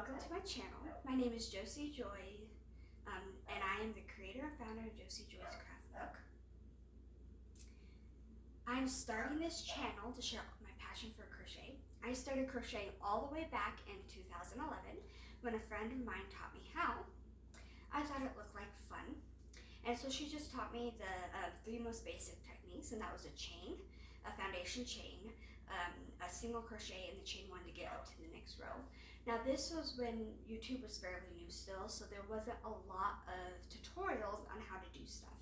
welcome to my channel. My name is Josie Joy, and I am the creator and founder of Josie Joy's Craft Book. I'm starting this channel to share my passion for crochet. I started crocheting all the way back in 2011 when a friend of mine taught me how. I thought it looked like fun, and so she just taught me the three most basic techniques, and that was a chain, a foundation chain, a single crochet in the chain one to get up to the next row. Now this was when YouTube was fairly new still, so there wasn't a lot of tutorials on how to do stuff.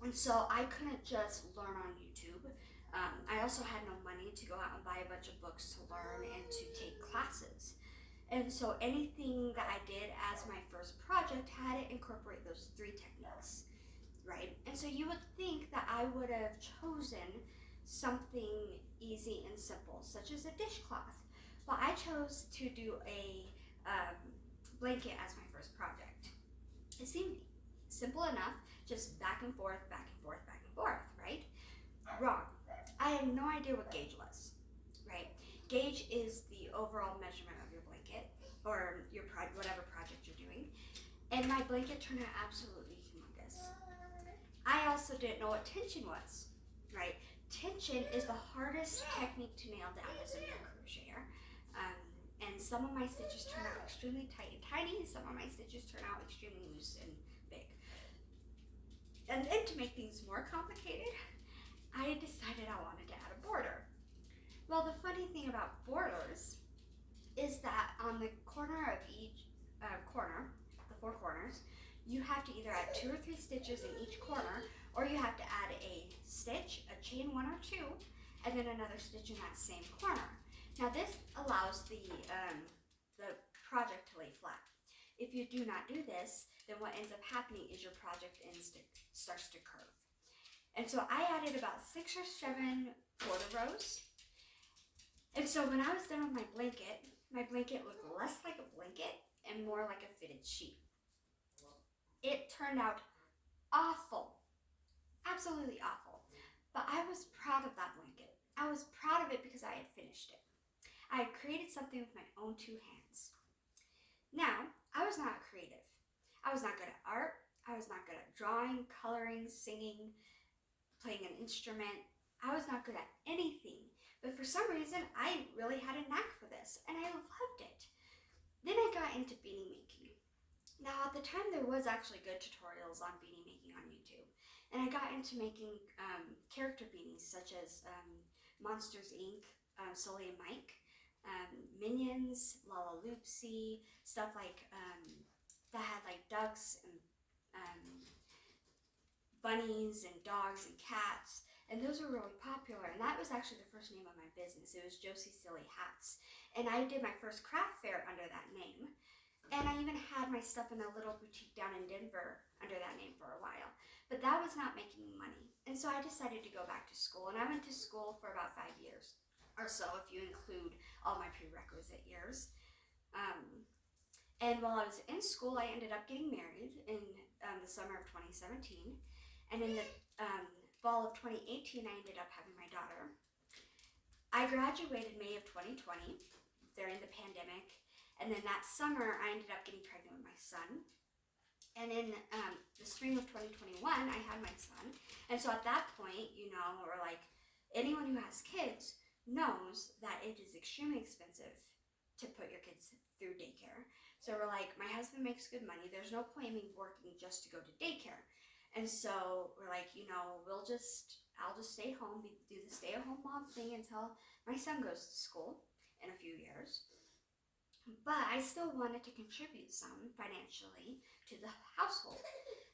And so I couldn't just learn on YouTube. I also had no money to go out and buy a bunch of books to learn and to take classes. And so anything that I did as my first project had to incorporate those three techniques, right? And so you would think that I would have chosen something easy and simple, such as a dishcloth. But I chose to do a blanket as my first project. It seemed simple enough, just back and forth, back and forth, back and forth, right? Wrong. I had no idea what gauge was, right? Gauge is the overall measurement of your blanket or your whatever project you're doing. And my blanket turned out absolutely humongous. I also didn't know what tension was, right? Tension is the hardest technique to nail down as a new crocheter. And some of my stitches turn out extremely tight and tiny, some of my stitches turn out extremely loose and big. And then to make things more complicated, I decided I wanted to add a border. Well, the funny thing about borders is that on the corner of each corner, the four corners, you have to either add 2 or 3 stitches in each corner, or you have to add a stitch, a chain 1 or 2, and then another stitch in that same corner. Now this allows the project to lay flat. If you do not do this, then what ends up happening is your project starts to curve. And so I added about 6 or 7 border rows. And so when I was done with my blanket looked less like a blanket and more like a fitted sheet. It turned out awful, absolutely awful. But I was proud of that blanket. I was proud of it because I had finished it. I had created something with my own 2 hands. Now, I was not creative. I was not good at art. I was not good at drawing, coloring, singing, playing an instrument. I was not good at anything. But for some reason, I really had a knack for this, and I loved it. Then I got into beanie making. Now, at the time, there was actually good tutorials on beanie making on YouTube. And I got into making character beanies, such as Monsters, Inc., Sully and Mike, Minions, Lalaloopsy, stuff like that had like ducks and bunnies and dogs and cats, and those were really popular. And that was actually the first name of my business. It was Josie Silly Hats, and I did my first craft fair under that name. And I even had my stuff in a little boutique down in Denver under that name for a while. But that was not making me money. And so I decided to go back to school. And I went to school for about 5 years or so, if you include all my prerequisite years. And while I was in school, I ended up getting married in the summer of 2017. And in the fall of 2018, I ended up having my daughter. I graduated May of 2020 during the pandemic. And then that summer, I ended up getting pregnant with my son. And in the spring of 2021, I had my son. And so at that point, you know, or like anyone who has kids knows that it is extremely expensive to put your kids through daycare. So we're like, my husband makes good money. There's no point in me working just to go to daycare. And so we're like, you know, I'll just stay home, do the stay-at-home mom thing until my son goes to school in a few years. But I still wanted to contribute some financially to the household.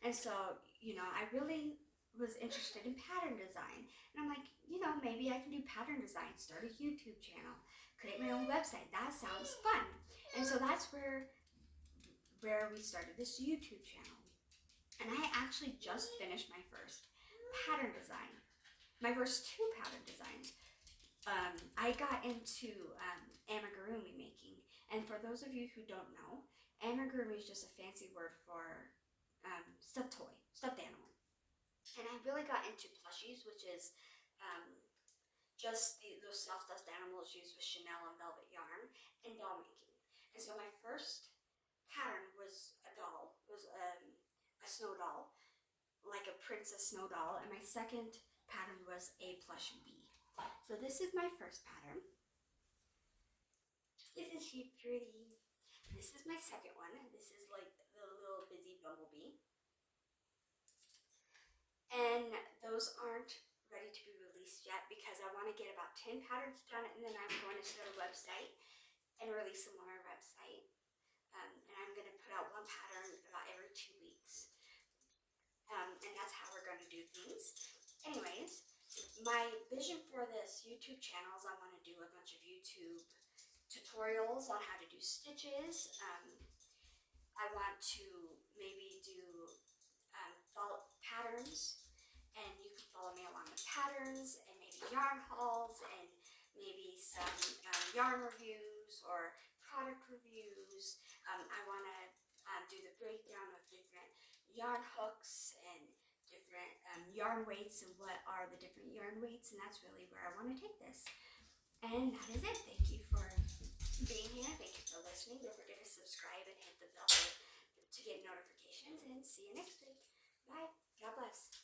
And so, you know, I really was interested in pattern design. And I'm like, you know, maybe I can do pattern design, start a YouTube channel, create my own website. That sounds fun. And so that's where we started this YouTube channel. And I actually just finished my first pattern design, my first 2 pattern designs. I got into amigurumi making, and for those of you who don't know, amigurumi is just a fancy word for stuffed animal. And I really got into plushies, which is just those soft dust animals used with Chanel and velvet yarn, and doll making. And so my first pattern was a doll, a snow doll, like a princess snow doll, and my second pattern was a plush bee. So this is my first pattern. Isn't she pretty? This is my second one. This is like the little busy bumblebee. And those aren't ready to be released yet because I want to get about 10 patterns done, and then I'm going to start a website and release them on our website. And I'm going to put out one pattern about every 2 weeks. And that's how we're going to do things. Anyways, my vision for this YouTube channel is I want to do a bunch of YouTube tutorials on how to do stitches. I want to maybe do follow patterns, and you can follow me along with patterns and maybe yarn hauls and maybe some yarn reviews or product reviews. I want to do the breakdown of different yarn hooks and different yarn weights and what are the different yarn weights, and that's really where I want to take this. And that is it. Thank you for being here. Thank you for listening. Don't forget to subscribe and hit the bell to get notifications, and see you next week. Bye. God bless.